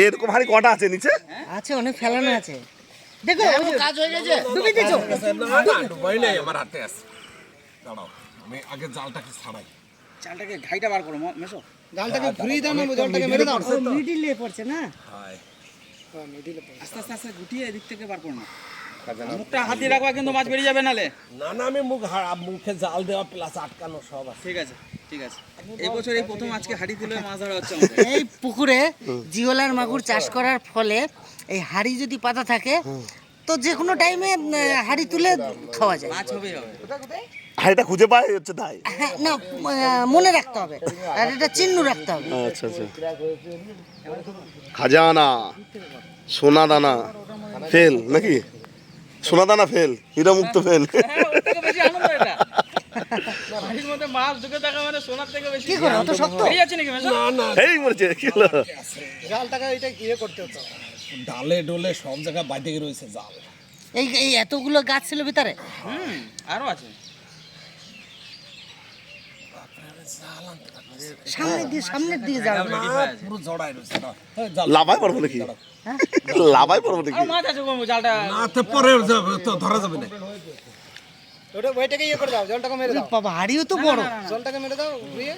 এরকম হাড়ি কটা আছে নিচে? আছে, অনেক ফেলানো আছে। দেখো কাজ হয়ে গেছে। ডুবে দিছো। ডুবাই নাই, আমার হাতে আছে। দাঁড়াও, আমি আগে জালটাকে ছাড়াই। চালটাকে ঘাইটা বার করো মেশো। জালটাকে ঘুরিয়ে দাও না, জলটাকে মেরে দাও। মিডিলে পড়ছে না? হাই। আস্তে আস্তে আস্তে গুটিয়ে এদিক থেকে বার করো না। মুখটা হাত দিয়ে রাখবা, কিন্তু মাছ বেরিয়ে যাবে নালে। না না, আমি মুখে জাল দেওয়া প্লাস আটকানো সব আছে। ঠিক আছে, ঠিক আছে। এই বছর এই প্রথম আজকে হাড়ি দিলে মাছ ধরা হচ্ছে আমাদের। এই পুকুরে জিওলার মাগুর চাষ করার ফলে এই হাড়ি যদি পাতা থাকে তো যে কোনো টাইমে হাড়ি তুলে খাওয়া যায়। মাছ হবেই হবে। হাড়িটা খুঁজে পাই হচ্ছে তাই। হ্যাঁ, না মনে রাখতে হবে, আর এটা চিহ্ন রাখতে হবে। আচ্ছা আচ্ছা। খাজানা, সোনা দানা ফেল নাকি? সোনা দানা ফেল, হীরা মুক্ত ফেল। হ্যাঁ, ওর থেকে বেশি আনন্দ এটা। হাড়ির মধ্যে মাছ ঢুকে থাকা মানে সোনার থেকে বেশি। কি করে অত শক্ত? বেরিয়ে যাচ্ছে নাকি মেশো? না না, এই মরেছে কি হলো? জালটাকে এটা ইয়ে করতে হতো। ডালে ডোলে সব জায়গায় বাইতে রয়েছে জাল। এই এতগুলো গাছ ছিল ভিতরে। আরো আছে। সামনের দিকে যাও। পুরো জড়াই রয়েছে না। লাভাই পারবো নাকি? লাভাই পারবো নাকি? আর মাছ আছে গো, জালটা। না তো পরে তো ধরা যাবে না। ওটা ওইটাকে ইয়ে করে দাও, জলটাকে মেরে দাও। বাবা হাড়িও তো বড়। জলটাকে মেরে দাও ঘুরিয়ে।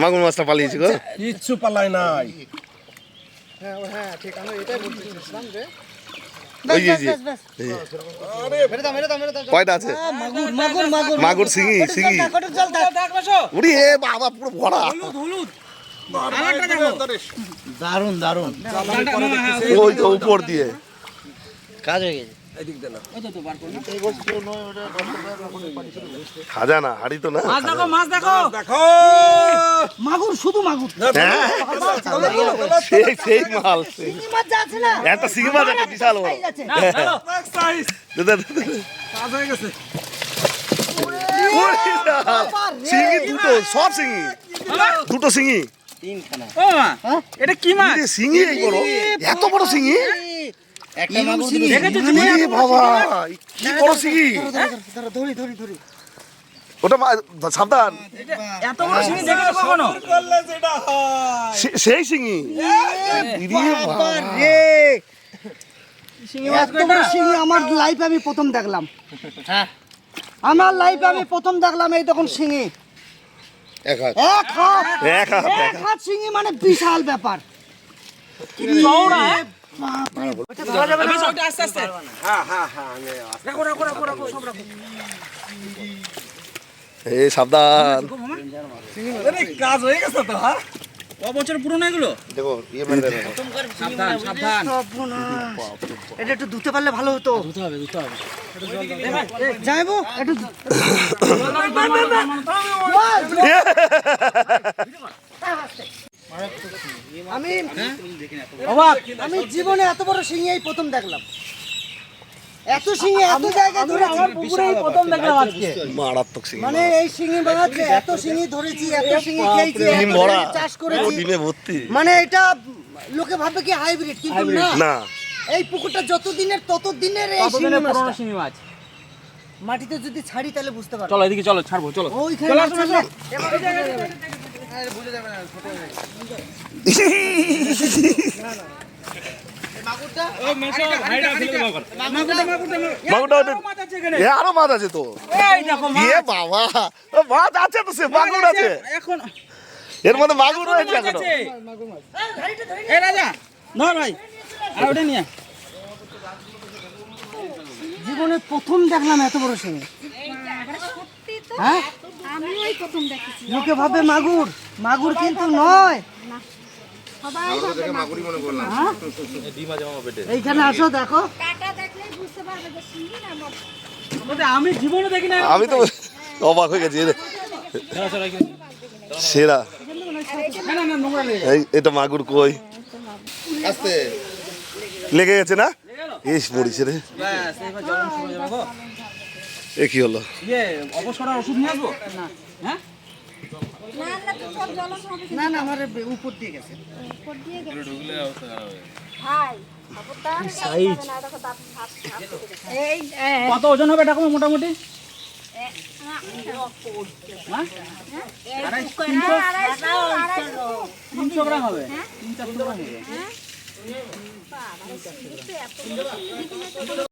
মাগুর মাছটা পালিয়েছি গো। কিচ্ছু পালাই নাই। হ্যাঁ হ্যাঁ ঠিক, আমি এটাই বলছিলাম যে ওই যে যে মেরে দাও মেরে দাও মেরে দাও। কয়টা আছে? মাগুর মাগুর মাগুর মাগুর সিঙ্গি সিঙ্গি। কত জল দাও। দেখ মেশো। উড়ি হে বাবা পুরো ভরা। হলুদ। কালারটা দেখো। দারুন দারুন। ওই তো উপর দিয়ে কাজ হয়ে গেছে। এদিক দে না। ওই তো বার করো না। খাজানা হাড়ি তো না। মাছ দেখো, মাছ দেখো। দেখো, মাগুর, শুধু মাগুর। হ্যাঁ সেই সেই মাল সেই। চিংড়ি মাছ যা আছে না, একটা সিঙ্গি মাছ একটা বিশাল বড়। এই আছে। দে, দে, দে, দে। কাজ হয়ে গেছে। ওরে না, সিঙ্গি দুটো, সব সিঙ্গি দুটো সিঙ্গি। ও মা, এটা কি মাছ? ইরে সিঙ্গি এই বড়, এত বড় সিঙ্গি? একটা মাগুর দেখেছো তুমি? ইরে বাবা কি বড় সিঙ্গি! ধরি ধরি ধরি। ওটা সাবধান, এত বড় শিঙি দেখেছো কখনো? করলে যেটা হয়। সেই সিঙ্গি। ইরে বাবা রে, শিঙি মাছ এত বড় শিঙি আমার লাইফে আমি প্রথম দেখলাম। হ্যাঁ, আমার লাইফে আমি প্রথম দেখলাম এই তখন শিঙি। এক হাত এক হাত, এক হাত এক হাত শিঙি মানে বিশাল ব্যাপার। চওড়া। ধরা ওটা আস্তে আস্তে। হ্যাঁ হ্যাঁ হ্যাঁ, আমি রাখো রাখো রাখো রাখো, সব রাখো। এই সাবধান। আরে কাজ হয়ে গেছে তো। হ্যাঁ, ক বছর পুরনো এগুলো? দেখো ইয়ে মেরে দে। সাবধান সাবধান। এটা একটু ধুতে পারলে ভালো হতো। ধুতে হবে ধুতে হবে। যাইবো একটু আমি আমি জীবনে এত বড় শিঙি এই প্রথম দেখলাম। এত শিঙি এত জায়গায় ধরে আমার পুকুরেই প্রথম দেখলাম আজকে। মারাত্মক সিঙ্গি মানে এই শিঙি মাছ এত শিঙি ধরেছি, এত শিঙি খেয়েছি, ডিম এত ভরা, শিঙি চাষ করেছি। ডিমে ভর্তি। মানে এটা লোকে ভাবে কি হাইব্রিড, কিন্তু না। না এই পুকুরটা যত দিনের তত দিনের এই শিঙি পুরনো মাছটা। শিঙি মাছ। মাটিতে যদি ছাড়ি তাহলে বুঝতে পারবে। চলো এদিকে চলো, ছাড়বো চলো। ওইখানে চলো, মাছ আসো, আছে। ও মেশো, হাইডা ফেলে দাও কর। মাগুরটা ওটা- মাছ আছে এখানে। এ আরো মাছ আছে তো। এই দেখো মাছ। এ বাবা, ও মাছ আছে তো, সে মাগুর আছে এখন এর মধ্যে, মাগুর রয়েছে মাছ এখনো। আছে। এই রাজা, ধর ভাই। আর ওটা নিয়ে। জীবনে প্রথম দেখলাম এত বড় শিঙি। হ্যাঁ, আমিও এই প্রথম দেখেছি। লোকে ভাবে মাগুর, মাগুর কিন্তু নয়। সবাই এইখানে আসো দেখো। কাটা দেখলেই বুঝতে পারবে যে শিঙি না মাছ। ওটা আমি জীবনে দেখি না। আমি তো অবাক হয়ে গেছি। সেরা না না না, নোংরা লেগে গেছে। এই এটা মাগুর কই আস্তে লেগে গেছে না? ইস মরিছে রে। ব্যাস, এবার জ্বলন শুরু হয়ে যাবে গো। এ কি হলো? ইয়ে অবসরের ওষুধ নিয়ে আসবো? হ্যাঁ? না না তো সব জলস হবে। না না, আমার উপর দিয়ে গেছে। উপর দিয়ে গেছে। ভাই এই কত ওজন হবে ঠাকুমা মোটামুটি? হ্যাঁ? 300 গ্রাম হবে, 300-400 গ্রাম হবে।